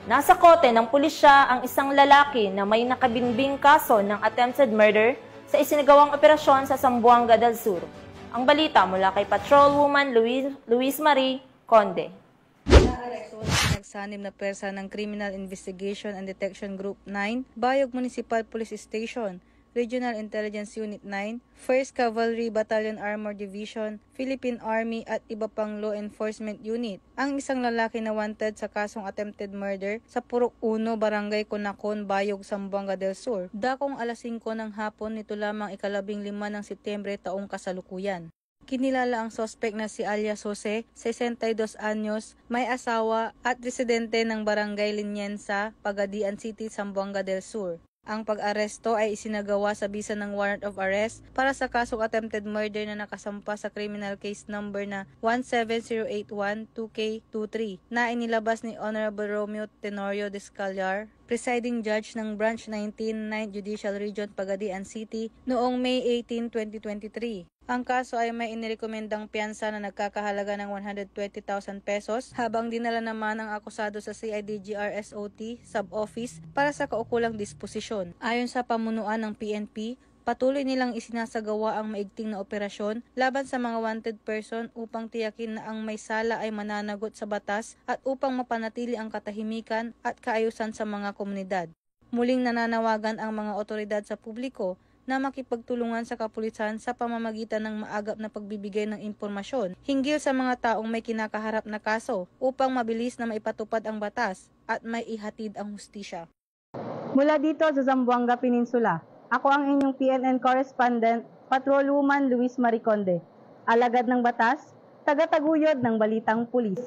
Nasa kote ng pulisya ang isang lalaki na may nakabinbing kaso ng attempted murder sa isinagawang operasyon sa Zamboanga del Sur. Ang balita mula kay Patrolwoman Luis Marie Conde. Naaresto sa nagsanib na persa ng Criminal Investigation and Detection Group 9, Bayog Municipal Police Station, Regional Intelligence Unit 9, 1st Cavalry Battalion Armor Division, Philippine Army at iba pang law enforcement unit. Ang isang lalaki na wanted sa kasong attempted murder sa Purok 1, Barangay Conacon, Bayog, Zamboanga del Sur. Dakong alas 5 ng hapon nito lamang ika-15 ng Setyembre taong kasalukuyan. Kinilala ang suspect na si alias Jose, 62 anyos, may asawa at residente ng Barangay Liniensa, Pagadian City, Zamboanga del Sur. Ang pag-aresto ay isinagawa sa bisa ng warrant of arrest para sa kasong attempted murder na nakasampa sa criminal case number na 17081-2K23 na inilabas ni Honorable Romeo Tenorio Descallar, presiding judge ng Branch 19, 9th Judicial Region, Pagadian City, noong May 18, 2023. Ang kaso ay may inirekomendang piyansa na nagkakahalaga ng 120,000 pesos habang dinala naman ang akusado sa CIDG RSOT sub-office para sa kaukulang disposisyon. Ayon sa pamunuan ng PNP, patuloy nilang isinasagawa ang maigting na operasyon laban sa mga wanted person upang tiyakin na ang may sala ay mananagot sa batas at upang mapanatili ang katahimikan at kaayusan sa mga komunidad. Muling nananawagan ang mga otoridad sa publiko na makipagtulungan sa kapulisan sa pamamagitan ng maagap na pagbibigay ng impormasyon hinggil sa mga taong may kinakaharap na kaso upang mabilis na maipatupad ang batas at may ihatid ang hustisya. Mula dito sa Zamboanga Peninsula, ako ang inyong PNN correspondent, Patrolwoman Luis Marie Conde, alagad ng batas, tagataguyod ng balitang pulis.